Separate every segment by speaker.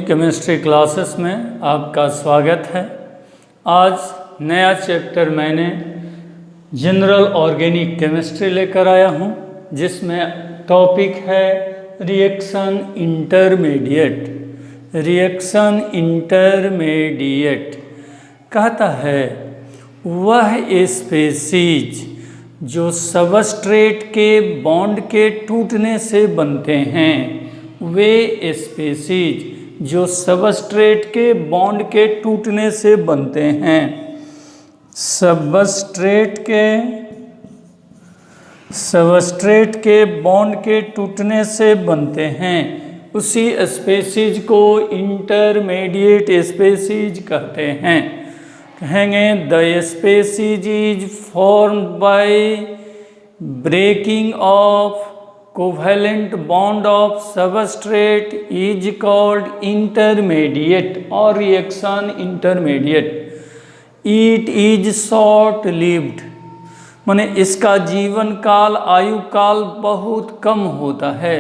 Speaker 1: Chemistry classes में आपका स्वागत है। आज नया चैप्टर मैंने जनरल ऑर्गेनिक केमिस्ट्री लेकर आया हूँ, जिसमें टॉपिक है रिएक्शन इंटरमीडिएट। रिएक्शन इंटरमीडिएट कहता है वह स्पेसीज जो सबस्ट्रेट के बॉन्ड के टूटने से बनते हैं, वे स्पेसीज जो सबस्ट्रेट के बॉन्ड के टूटने से बनते हैं। सबस्ट्रेट के बॉन्ड के टूटने से बनते हैं, उसी स्पेसीज को इंटरमीडिएट स्पेसीज कहते हैं। कहेंगे the species is formed by breaking off covalent bond of substrate is called intermediate और reaction intermediate. It is short lived, माने इसका जीवन काल आयु काल बहुत कम होता है।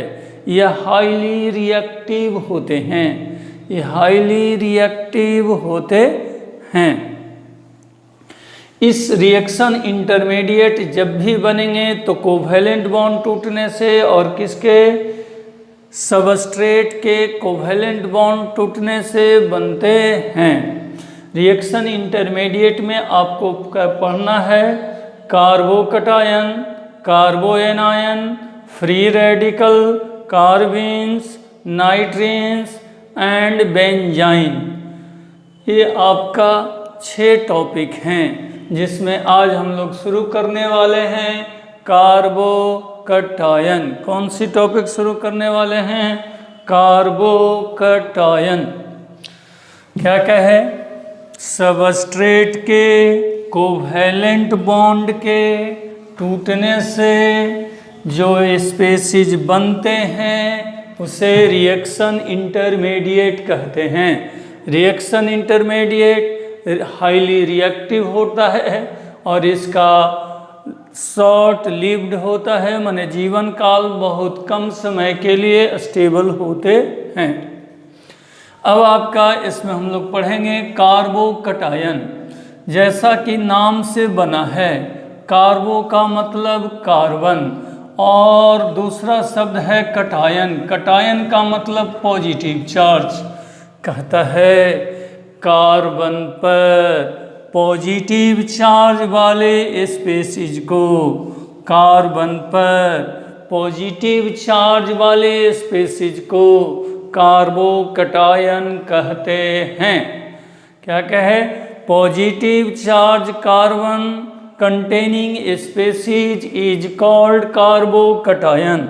Speaker 1: यह हाईली रिएक्टिव होते हैं, ये हाईली रिएक्टिव होते हैं। इस रिएक्शन इंटरमीडिएट जब भी बनेंगे तो कोवैलेंट बॉन्ड टूटने से और किसके, सबस्ट्रेट के कोवैलेंट बॉन्ड टूटने से बनते हैं। रिएक्शन इंटरमीडिएट में आपको पढ़ना है carbocation, carbanion, free radical, carbenes, nitrenes and benzyne. ये आपका 6 टॉपिक हैं, जिसमें आज हम लोग शुरू करने वाले हैं कार्बोकटायन। कौन सी टॉपिक शुरू करने वाले हैं? कार्बोकटायन। क्या क्या है? सबस्ट्रेट के कोवैलेंट बॉन्ड के टूटने से जो स्पेसीज बनते हैं उसे रिएक्शन इंटरमीडिएट कहते हैं। रिएक्शन इंटरमीडिएट हाईली रिएक्टिव होता है और इसका शॉर्ट लिव्ड होता है, माने जीवन काल बहुत कम समय के लिए स्टेबल होते हैं। अब आपका इसमें हम लोग पढ़ेंगे कार्बोकटायन। जैसा कि नाम से बना है, कार्बो का मतलब कार्बन और दूसरा शब्द है कटायन। कटायन का मतलब पॉजिटिव चार्ज। कहता है कार्बन पर पॉजिटिव चार्ज वाले स्पेसीज को, कार्बन पर पॉजिटिव चार्ज वाले स्पेसीज को कार्बोकटायन कहते हैं। क्या कहे? Positive charge carbon containing species is called carbocation.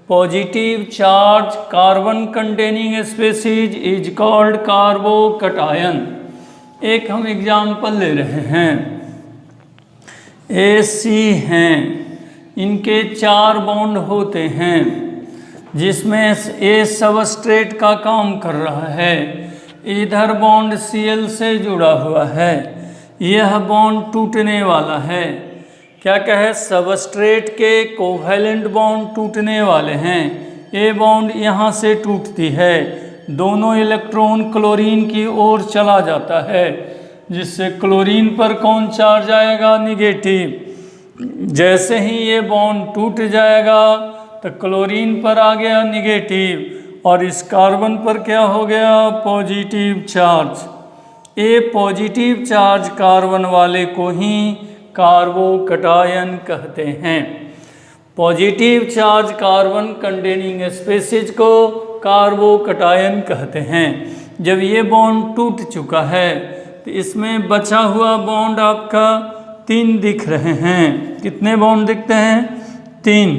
Speaker 1: Positive charge carbon containing species is called carbocation. एक हम एग्जाम्पल ले रहे हैं। AC हैं, इनके 4 बॉन्ड होते हैं, जिसमें A सबस्ट्रेट का काम कर रहा है। इधर बॉन्ड Cl से जुड़ा हुआ है, यह बॉन्ड टूटने वाला है। क्या कहे? सबस्ट्रेट के कोवैलेंट बॉन्ड टूटने वाले हैं। ए बॉन्ड यहाँ से टूटती है, दोनों इलेक्ट्रॉन क्लोरीन की ओर चला जाता है, जिससे क्लोरीन पर कौन चार्ज आएगा? निगेटिव। जैसे ही ये बॉन्ड टूट जाएगा तो क्लोरीन पर आ गया निगेटिव और इस कार्बन पर क्या हो गया? Positive charge. A positive charge carbon वाले को ही कार्बोकटायन कहते हैं। Positive charge carbon containing species को कार्बोकटायन कहते हैं। जब ये बॉन्ड टूट चुका है तो इसमें बचा हुआ बॉन्ड आपका 3 दिख रहे हैं। कितने बॉन्ड दिखते हैं? 3।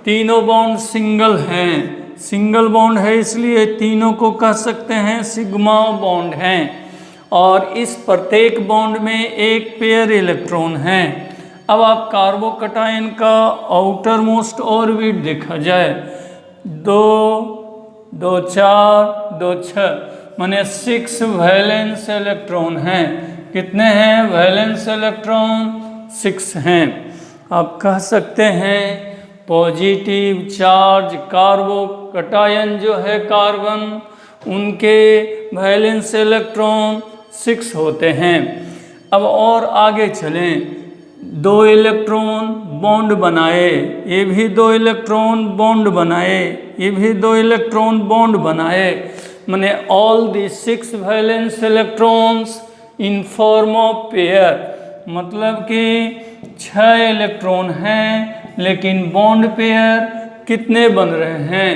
Speaker 1: तीनों बॉन्ड सिंगल हैं। सिंगल बॉन्ड है इसलिए तीनों को कह सकते हैं सिग्मा बॉन्ड हैं। और इस प्रत्येक बॉन्ड में एक पेयर इलेक्ट्रॉन है। अब आप कार्बोकटायन का आउटर मोस्ट ऑर्बिट देखा जाए, 2, 2, 4, 2, 6, माने 6 वैलेंस इलेक्ट्रॉन हैं। कितने हैं वैलेंस इलेक्ट्रॉन? 6 हैं। आप कह सकते हैं पॉजिटिव चार्ज कार्बोकटायन जो है कार्बन, उनके वैलेंस इलेक्ट्रॉन 6 होते हैं। अब और आगे चलें, 2 इलेक्ट्रॉन बॉन्ड बनाए, ये भी 2 इलेक्ट्रॉन बॉन्ड बनाए, ये भी 2 इलेक्ट्रॉन बॉन्ड बनाए, माने all the 6 valence electrons in form of pair, मतलब कि 6 इलेक्ट्रॉन हैं लेकिन बॉन्ड पेयर कितने बन रहे हैं?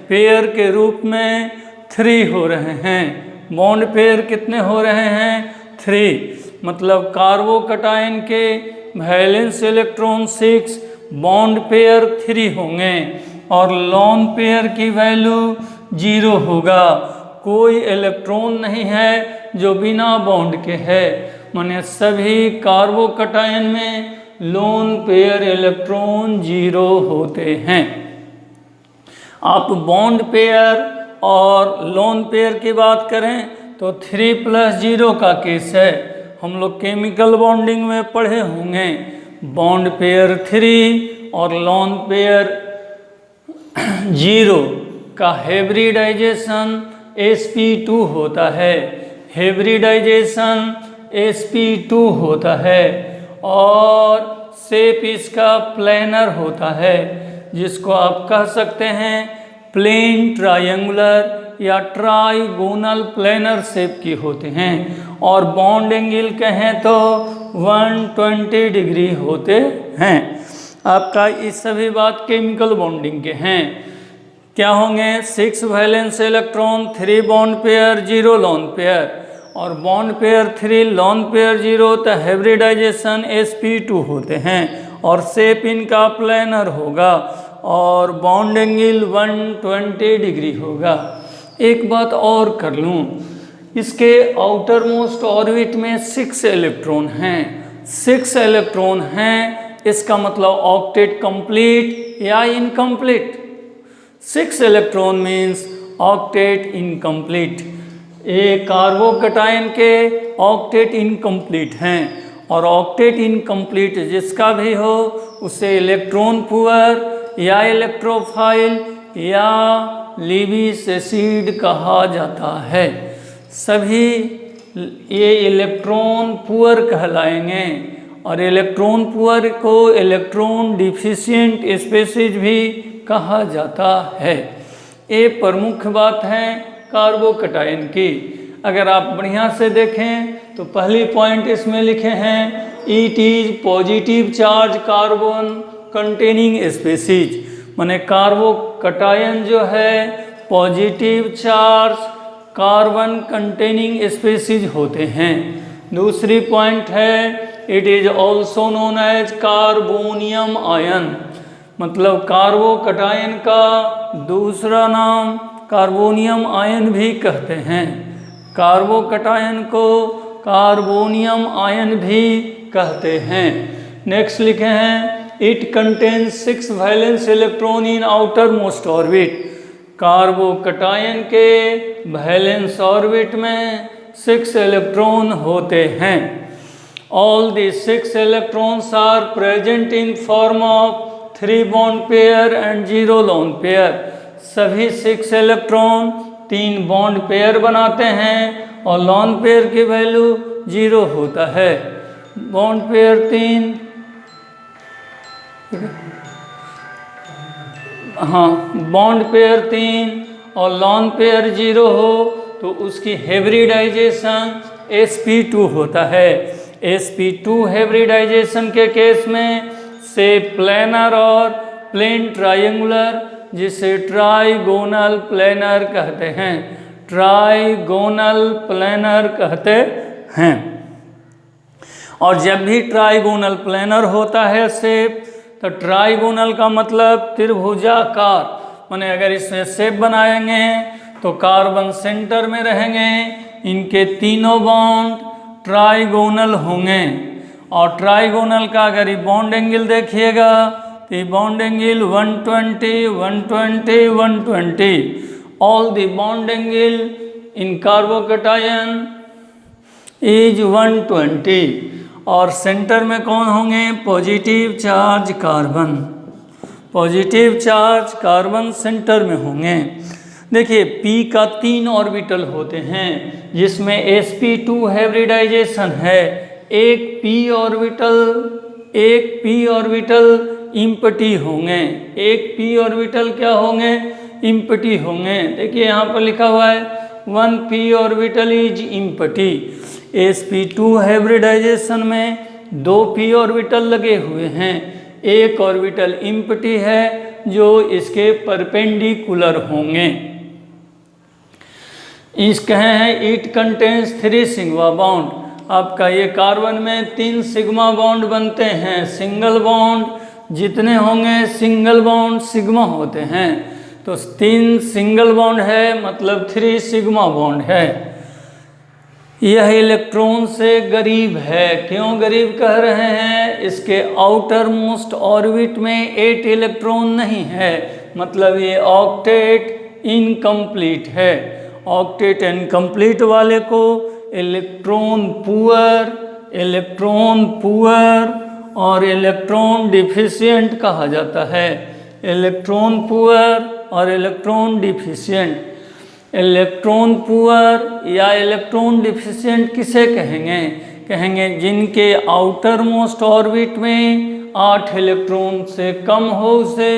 Speaker 1: पेयर के रूप में 3 हो रहे हैं। बॉन्ड पेयर कितने हो रहे हैं? 3। मतलब कार्बोकटायन के वैलेंस इलेक्ट्रॉन 6, बॉन्ड पेयर 3 होंगे और लोन पेयर की वैल्यू 0 होगा। कोई इलेक्ट्रॉन नहीं है जो बिना बॉन्ड के है, माने सभी कार्बोकटायन में लोन पेयर इलेक्ट्रॉन 0 होते हैं। आप बॉन्ड पेयर और लोन पेयर की बात करें तो 3+0 का केस है। हम लोग केमिकल बॉन्डिंग में पढ़े होंगे, बॉन्ड पेयर 3 और लोन पेयर 0 का हाइब्रिडाइजेशन sp2 होता है। हाइब्रिडाइजेशन sp2 होता है और शेप इसका प्लेनर होता है, जिसको आप कह सकते हैं प्लेन ट्रायंगुलर या ट्राइगोनल प्लेनर शेप की होते हैं। और बॉन्ड एंगल कहें तो 120 डिग्री होते हैं। आपका ये सभी बात केमिकल बॉन्डिंग के हैं। क्या होंगे? 6 valence electron, 3 bond pair, 0 lone pair, और बॉन्ड पेयर 3 लोन पेयर 0, तो हाइब्रिडाइजेशन sp2 होते हैं और शेप इनका प्लेनर होगा और बॉन्ड एंगल 120 डिग्री होगा। एक बात और कर लूँ, इसके आउटर मोस्ट ऑर्बिट में 6 इलेक्ट्रॉन हैं। 6 इलेक्ट्रॉन हैं, इसका मतलब ऑक्टेट कंप्लीट या incomplete. 6 electron means octet incomplete. ये कार्बोकटायन के ऑक्टेट इनकम्प्लीट हैं और ऑक्टेट इनकम्प्लीट जिसका भी हो उसे इलेक्ट्रॉन पुअर या इलेक्ट्रोफाइल या लीविस एसिड कहा जाता है। सभी ये इलेक्ट्रॉन पुअर कहलाएंगे और इलेक्ट्रॉन पुअर को इलेक्ट्रॉन डिफिशिएंट स्पीशीज भी कहा जाता है। ये प्रमुख बात है कार्बोकटायन की। अगर आप बढ़िया से देखें तो पहली पॉइंट इसमें लिखे हैं, it is positive charge carbon containing species, माने कार्बोकटायन जो है positive charge carbon containing species होते हैं। दूसरी पॉइंट है, it is also known as carbonium ion, मतलब कार्बोकटायन का दूसरा नाम कार्बोनियम आयन भी कहते हैं। कार्बोकटायन को कार्बोनियम आयन भी कहते हैं। नेक्स्ट लिखे हैं, it contains 6 valence electron in outermost orbit. Carbocation के वैलेंस ऑर्बिट में 6 इलेक्ट्रॉन होते हैं। All the 6 electrons are present in form of 3 bond pair and 0 lone pair. सभी 6 इलेक्ट्रॉन 3 बॉन्ड पेयर बनाते हैं और लोन पेयर की वैल्यू 0 होता है। बॉन्ड पेयर 3, हाँ, बॉन्ड पेयर 3 और लोन पेयर 0 हो तो उसकी हाइब्रिडाइजेशन sp2 होता है। sp2 हाइब्रिडाइजेशन के केस में से प्लेनर और प्लेन ट्रायंगुलर, जिसे ट्राइगोनल प्लेनर कहते हैं, ट्राइगोनल प्लेनर कहते हैं। और जब भी ट्राइगोनल प्लेनर होता है शेप, तो ट्राइगोनल का मतलब त्रिभुजाकार, माने अगर इसमें शेप बनाएंगे तो कार्बन सेंटर में रहेंगे, इनके तीनों बॉन्ड ट्राइगोनल होंगे। और ट्राइगोनल का अगर ये बॉन्ड एंगल देखिएगा तो ये bond angle 120, 120, 120। All the bond angle in carbocation is 120 और सेंटर में कौन होंगे? Positive charge carbon. Positive charge carbon centre में होंगे। देखिए p का 3 ऑर्बिटल होते हैं जिसमें sp2 हाइब्रिडाइजेशन है। एक p ऑर्बिटल इम्पटी होंगे, एक p ऑर्बिटल क्या होंगे, इम्पटी होंगे। देखिए यहाँ पर लिखा हुआ है 1p orbital is empty. sp2 hybridisation में 2p ऑर्बिटल लगे हुए हैं, एक ऑर्बिटल इम्पटी है जो इसके परपेंडिकुलर होंगे। इस कहे हैं इट कंटेन्स 3 सिग्मा बॉन्ड। आपका ये कार्बन में 3 सिग्मा बॉन्ड बनते हैं। सिंगल बॉन्ड जितने होंगे सिंगल बॉन्ड सिग्मा होते हैं, तो 3 सिंगल बॉन्ड है मतलब 3 सिग्मा बॉन्ड है। यह इलेक्ट्रॉन से करीब है। क्यों करीब कह रहे हैं, इसके आउटर मोस्ट ऑर्बिट में 8 इलेक्ट्रॉन नहीं है, मतलब ये ऑक्टेट इनकम्प्लीट है। ऑक्टेट इनकम्प्लीट वाले को इलेक्ट्रॉन पुअर और इलेक्ट्रॉन डिफिशिएंट कहा जाता है। इलेक्ट्रॉन पुअर और इलेक्ट्रॉन डिफिशिएंट। इलेक्ट्रॉन पुअर या इलेक्ट्रॉन डिफिशिएंट किसे कहेंगे, कहेंगे जिनके आउटर मोस्ट ऑर्बिट में 8 इलेक्ट्रॉन से कम हो, उसे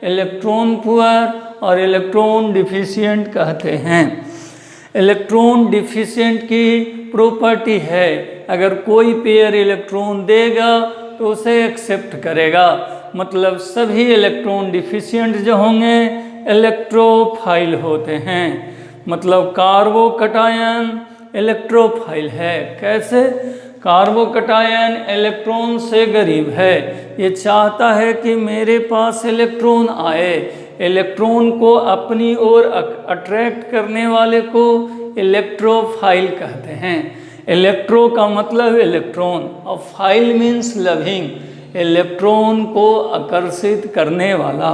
Speaker 1: इलेक्ट्रॉन पुअर और इलेक्ट्रॉन डिफिशिएंट कहते हैं। इलेक्ट्रॉन डिफिशिएंट की प्रॉपर्टी है अगर कोई पेयर इलेक्ट्रॉन देगा तो उसे एक्सेप्ट करेगा, मतलब सभी इलेक्ट्रॉन डिफिशिएंट जो होंगे इलेक्ट्रोफाइल होते हैं। मतलब कार्बोकटायन इलेक्ट्रोफाइल है। कैसे, कार्बोकटायन इलेक्ट्रॉन से करीब है, ये चाहता है कि मेरे पास इलेक्ट्रॉन आए। इलेक्ट्रॉन को अपनी ओर अट्रैक्ट करने वाले को इलेक्ट्रोफाइल कहते हैं। इलेक्ट्रो का मतलब इलेक्ट्रॉन और फाइल मीन्स लविंग, इलेक्ट्रॉन को आकर्षित करने वाला,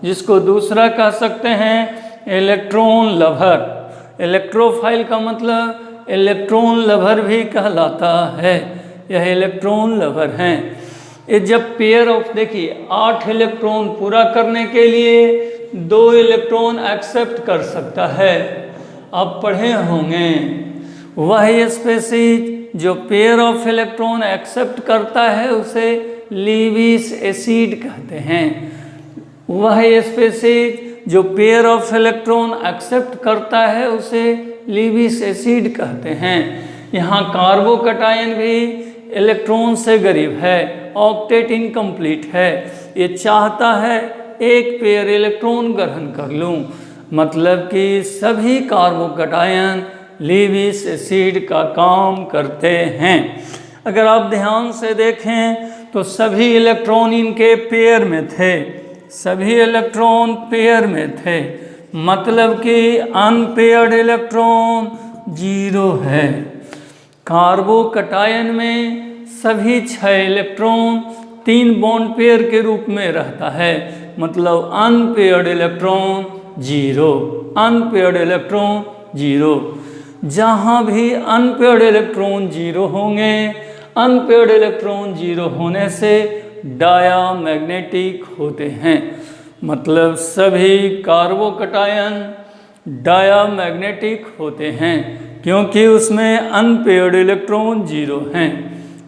Speaker 1: जिसको दूसरा कह सकते हैं इलेक्ट्रॉन लवर। इलेक्ट्रोफाइल का मतलब इलेक्ट्रॉन लवर भी कहलाता है। यह इलेक्ट्रॉन लवर हैं। ये जब पेयर ऑफ, देखिए 8 इलेक्ट्रॉन पूरा करने के लिए 2 इलेक्ट्रॉन एक्सेप्ट कर सकता है। आप पढ़े होंगे वह स्पीशीज जो पेयर ऑफ इलेक्ट्रॉन एक्सेप्ट करता है उसे लीविस एसिड कहते हैं। वह स्पीशीज जो पेयर ऑफ इलेक्ट्रॉन एक्सेप्ट करता है उसे लीविस एसिड कहते हैं। यहाँ कार्बोकटायन भी इलेक्ट्रॉन से करीब है, ऑक्टेट इनकम्प्लीट है। ये चाहता है एक पेयर इलेक्ट्रॉन ग्रहण कर लूँ, मतलब कि सभी कार्बोकटायन लीविस एसिड का काम करते हैं। अगर आप ध्यान से देखें तो सभी इलेक्ट्रॉन इनके पेयर में थे, सभी इलेक्ट्रॉन पेयर में थे, मतलब कि अनपेयर्ड इलेक्ट्रॉन 0 है। कार्बोकटायन में सभी 6 इलेक्ट्रॉन 3 बॉन्ड पेयर के रूप में रहता है, मतलब अनपेयर्ड इलेक्ट्रॉन 0, अनपेयर्ड इलेक्ट्रॉन 0। जहाँ भी अनपेयर्ड इलेक्ट्रॉन 0 होंगे, अनपेयर्ड इलेक्ट्रॉन 0 होने से डायामैग्नेटिक होते हैं, मतलब सभी कार्बोकटायन डायामैग्नेटिक होते हैं क्योंकि उसमें अनपेयर्ड इलेक्ट्रॉन 0 हैं।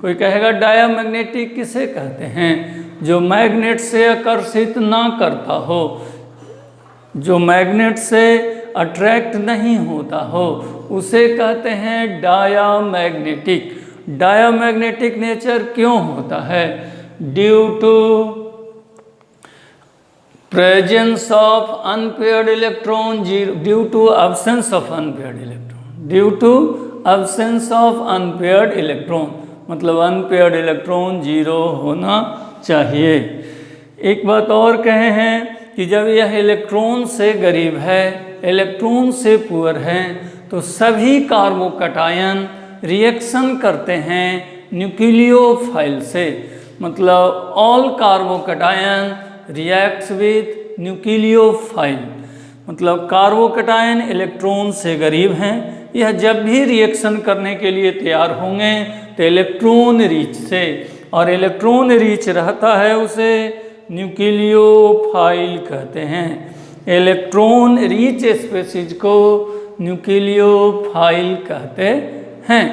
Speaker 1: कोई कहेगा डायामैग्नेटिक किसे कहते हैं, जो मैग्नेट से आकर्षित ना करता हो, जो मैग्नेट से अट्रैक्ट नहीं होता हो, उसे कहते हैं डायामैग्नेटिक। डायामैग्नेटिक नेचर क्यों होता है, due to presence of unpaired electron 0, due to absence of unpaired electron, due to absence of unpaired electron, मतलब अनपेयर्ड इलेक्ट्रॉन 0 होना चाहिए। एक बात और कहे हैं कि जब यह इलेक्ट्रॉन से करीब है, इलेक्ट्रॉन से पुअर है, तो सभी कार्बोकटायन रिएक्शन करते हैं न्यूक्लियोफाइल से, मतलब all carbocation reacts with nucleophile, मतलब कार्बोकटायन इलेक्ट्रॉन से करीब हैं। यह जब भी रिएक्शन करने के लिए तैयार होंगे तो इलेक्ट्रॉन रिच से, और इलेक्ट्रॉन रिच रहता है उसे न्यूक्लियोफाइल कहते हैं। इलेक्ट्रॉन रिच स्पीशीज को न्यूक्लियोफाइल कहते हैं।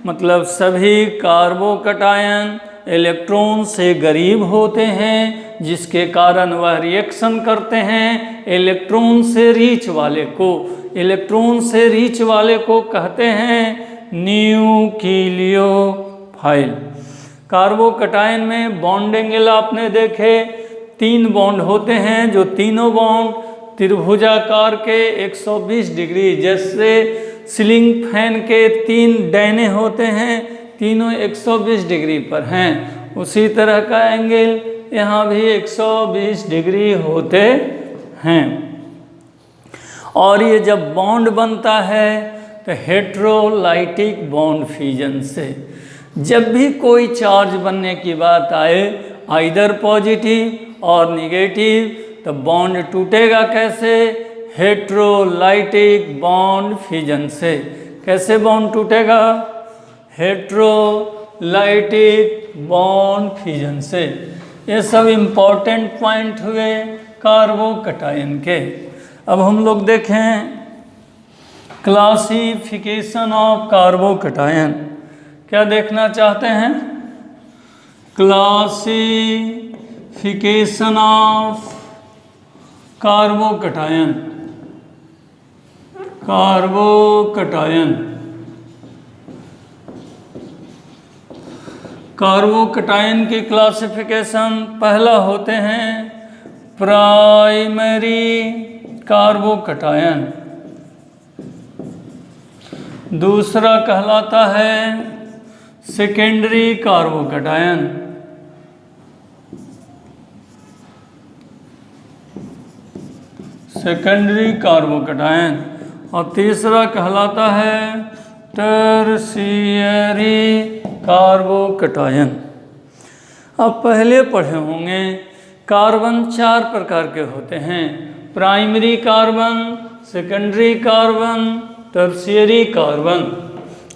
Speaker 1: मतलब सभी कार्बोकटायन इलेक्ट्रॉन से करीब होते हैं, जिसके कारण वह रिएक्शन करते हैं इलेक्ट्रॉन से रिच वाले को। इलेक्ट्रॉन से रिच वाले को कहते हैं न्यूक्लियोफाइल। कार्बोकटायन में बॉन्ड एंगल आपने देखे 3 बॉन्ड होते हैं, जो तीनों बॉन्ड त्रिभुजाकार के 120 डिग्री, जैसे सीलिंग फैन के 3 डैने होते हैं, तीनों 120 डिग्री पर हैं। उसी तरह का एंगल यहाँ भी 120 डिग्री होते हैं। और ये जब बॉन्ड बनता है तो हेटेरोलाइटिक बॉन्ड फ्यूजन से। जब भी कोई चार्ज बनने की बात आए, आइदर पॉजिटिव और निगेटिव, तो बॉन्ड टूटेगा कैसे? हेटेरोलाइटिक बॉन्ड फ्यूजन से। कैसे बॉन्ड टूटेगा? हेटेरोलाइटिक बॉन्ड फ्यूजन से। ये सब इम्पॉर्टेंट पॉइंट हुए कार्बोकटायन के। अब हम लोग देखें क्लासिफिकेशन ऑफ कार्बोकटायन। क्या देखना चाहते हैं? Classification of carbocation. कार्बोकटायन की क्लासिफिकेशन पहला होते हैं प्राइमरी कार्बोकटायन, दूसरा कहलाता है सेकेंडरी कार्बोकटायन, और तीसरा कहलाता है टर्शियरी कार्बोकटायन। अब पहले पढ़े होंगे कार्बन 4 प्रकार के होते हैं, primary carbon, secondary carbon, tertiary carbon.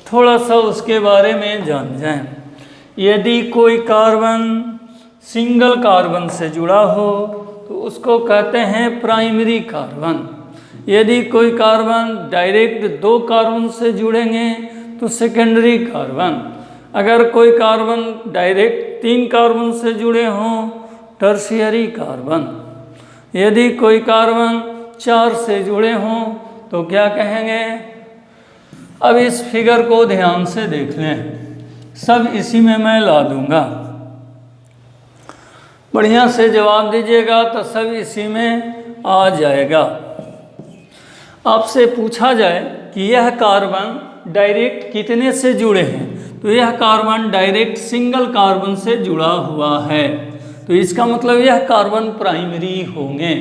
Speaker 1: थोड़ा सा उसके बारे में जान जाएं। यदि कोई कार्बन सिंगल कार्बन से जुड़ा हो तो उसको कहते हैं प्राइमरी कार्बन। यदि कोई कार्बन डायरेक्ट 2 कार्बन से जुड़ेंगे तो सेकेंडरी कार्बन। अगर कोई कार्बन डायरेक्ट 3 कार्बन से जुड़े हों, टर्शियरी कार्बन। यदि कोई कार्बन 4 से जुड़े हों तो क्या कहेंगे? अब इस फिगर को ध्यान से देख लें, सब इसी में मैं ला दूंगा। बढ़िया से जवाब दीजिएगा तो सब इसी में आ जाएगा। आपसे पूछा जाए कि यह कार्बन डायरेक्ट कितने से जुड़े हैं, तो यह कार्बन डायरेक्ट सिंगल कार्बन से जुड़ा हुआ है, तो इसका मतलब यह कार्बन प्राइमरी होंगे।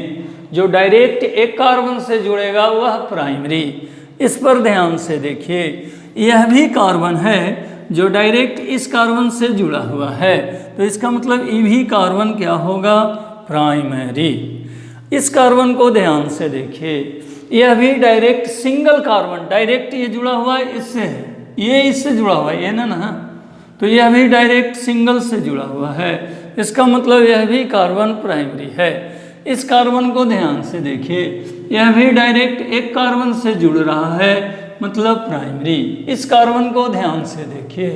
Speaker 1: जो डायरेक्ट एक कार्बन से जुड़ेगा वह प्राइमरी। इस पर ध्यान से देखिए, यह भी कार्बन है जो डायरेक्ट इस कार्बन से जुड़ा हुआ है, तो इसका मतलब ये भी कार्बन क्या होगा? प्राइमरी। इस कार्बन को ध्यान से देखिए, यह भी डायरेक्ट सिंगल कार्बन, डायरेक्ट ये जुड़ा हुआ है इससे है, ये इससे जुड़ा हुआ है, ये ना, तो यह भी डायरेक्ट सिंगल से जुड़ा हुआ है, इसका मतलब यह भी कार्बन प्राइमरी है। इस कार्बन को ध्यान से देखिए, यह भी डायरेक्ट एक कार्बन से जुड़ रहा है, मतलब प्राइमरी। इस कार्बन को ध्यान से देखिए,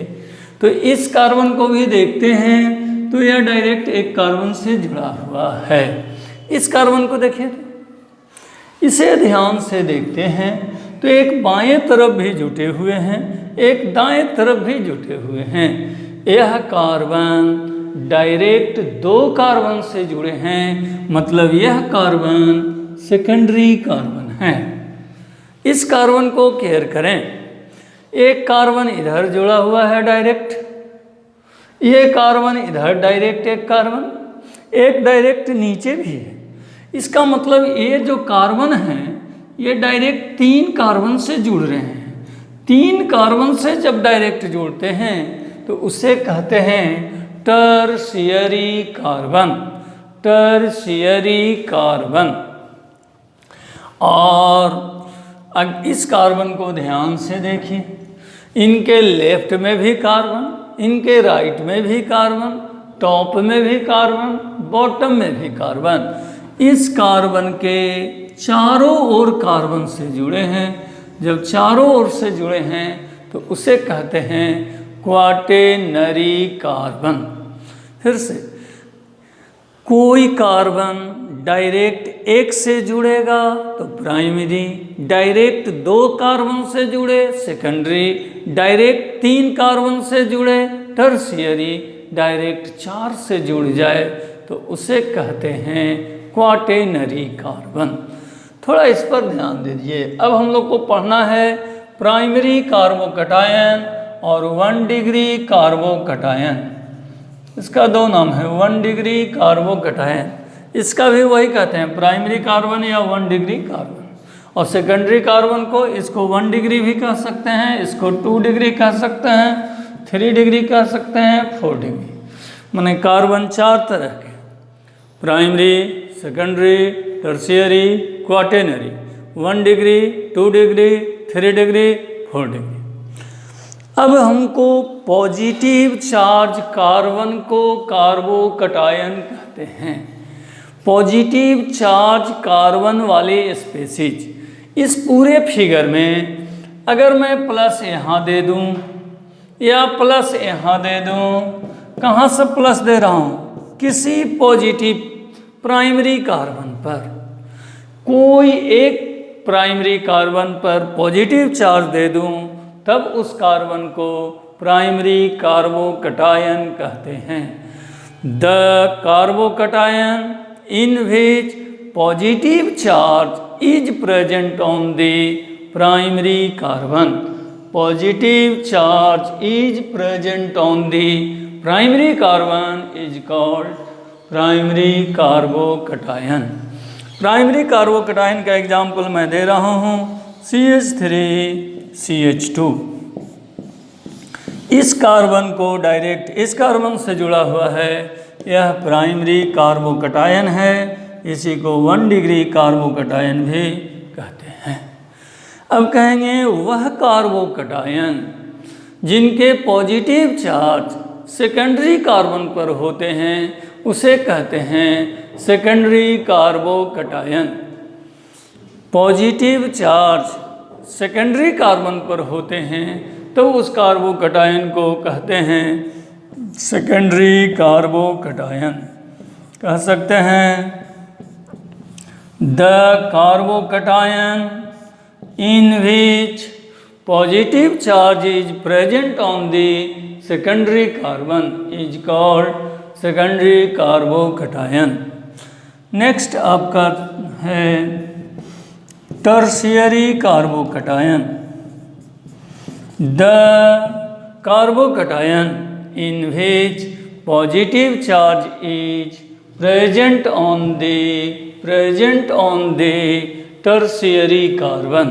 Speaker 1: तो इस कार्बन को भी देखते हैं तो यह डायरेक्ट एक कार्बन से जुड़ा हुआ है। इस कार्बन को देखिए, इसे ध्यान से देखते हैं तो एक बाएं तरफ भी जुटे हुए हैं, एक दाएं तरफ भी जुटे हुए हैं। यह कार्बन डायरेक्ट 2 कार्बन से जुड़े हैं, मतलब यह कार्बन सेकेंडरी कार्बन है। इस कार्बन को केयर करें। एक कार्बन इधर जुड़ा हुआ है डायरेक्ट, ये कार्बन इधर डायरेक्ट एक कार्बन, एक डायरेक्ट नीचे भी है। इसका मतलब ये जो कार्बन है ये डायरेक्ट 3 कार्बन से जुड़ रहे हैं। 3 कार्बन से जब डायरेक्ट जुड़ते हैं तो उसे कहते हैं टर्शियरी कार्बन, टर्शियरी कार्बन। और अब इस कार्बन को ध्यान से देखिए, इनके लेफ्ट में भी कार्बन, इनके राइट में भी कार्बन, टॉप में भी कार्बन, बॉटम में भी कार्बन। इस कार्बन के चारों ओर कार्बन से जुड़े हैं। जब चारों ओर से जुड़े हैं तो उसे कहते हैं क्वाटेनरी कार्बन। फिर से, कोई कार्बन डायरेक्ट एक से जुड़ेगा तो प्राइमरी, डायरेक्ट 2 कार्बन से जुड़े सेकेंडरी, डायरेक्ट 3 कार्बन से जुड़े टर्शियरी, डायरेक्ट 4 से जुड़ जाए तो उसे कहते हैं क्वाटेनरी कार्बन। थोड़ा इस पर ध्यान दीजिए। अब हम लोग को पढ़ना है प्राइमरी कार्बोकटायन और 1 डिग्री कार्बोकटायन। इसका 2 नाम है, 1 डिग्री कार्बोकटायन। इसका भी वही कहते हैं प्राइमरी कार्बन या 1 डिग्री कार्बन। और सेकेंडरी कार्बन को इसको 1 डिग्री भी कह सकते हैं, इसको 2 डिग्री कह सकते हैं, 3 डिग्री कह सकते हैं, 4 डिग्री। माने कार्बन 4 तरह के, primary, secondary, tertiary, quaternary, 1 degree, 2 degree, 3 degree, 4 degree. अब हमको पॉजिटिव चार्ज कार्बन को कार्बोकटायन कहते हैं। पॉजिटिव चार्ज कार्बन वाले स्पेसीज, इस पूरे फिगर में अगर मैं प्लस यहाँ दे दूँ या प्लस यहाँ दे दूँ, कहाँ से प्लस दे रहा हूँ? किसी पॉजिटिव प्राइमरी कार्बन पर, कोई एक प्राइमरी कार्बन पर पॉजिटिव चार्ज दे दूं तब उस कार्बन को प्राइमरी कार्बोकटायन कहते हैं। The carbocation in which positive charge is present on the primary carbon, positive charge is present on the primary carbon is called primary carbocation. Primary carbocation का example मैं दे रहा हूँ CH3CH2। इस carbon को direct इस carbon से जुड़ा हुआ है, यह प्राइमरी कार्बोकटायन है। इसी को 1 डिग्री कार्बोकटायन भी कहते हैं। अब कहेंगे वह कार्बोकटायन जिनके पॉजिटिव चार्ज सेकेंडरी कार्बन पर होते हैं उसे कहते हैं secondary carbocation. Positive charge secondary carbon पर होते हैं तो उस कार्बोकटायन को कहते हैं सेकेंडरी कार्बोकटायन। कह सकते हैं the carbocation in which positive charge is present on the secondary carbon is called secondary carbocation. Next आपका है tertiary carbocation. The carbocation in which positive charge is present on the tertiary carbon.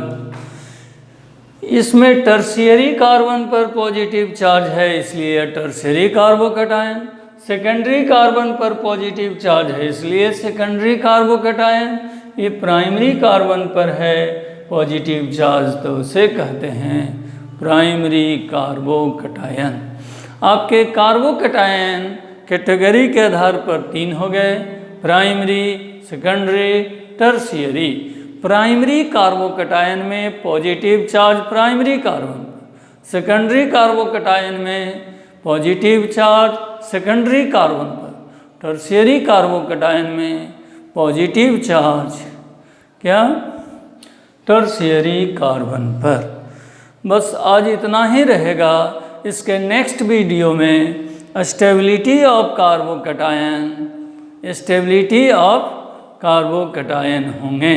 Speaker 1: इसमें tertiary carbon पर positive charge है इसलिए tertiary carbocation, secondary carbon पर positive charge है इसलिए secondary carbocation. ये प्राइमरी कार्बन पर है पॉजिटिव चार्ज तो उसे कहते हैं प्राइमरी कार्बोकटायन। आपके कार्बोकटायन कैटेगरी के आधार पर 3 हो गए, primary, secondary, tertiary. Primary carbocation में positive charge primary carbon, secondary carbocation में पॉजिटिव चार्ज सेकेंडरी कार्बन पर, टर्शियरी कार्बोकटायन में पॉजिटिव चार्ज क्या टर्शियरी कार्बन पर। बस आज इतना ही रहेगा। इसके नेक्स्ट वीडियो में stability of carbocation, stability of carbocation होंगे।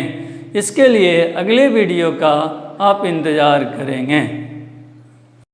Speaker 1: इसके लिए अगले वीडियो का आप इंतज़ार करेंगे।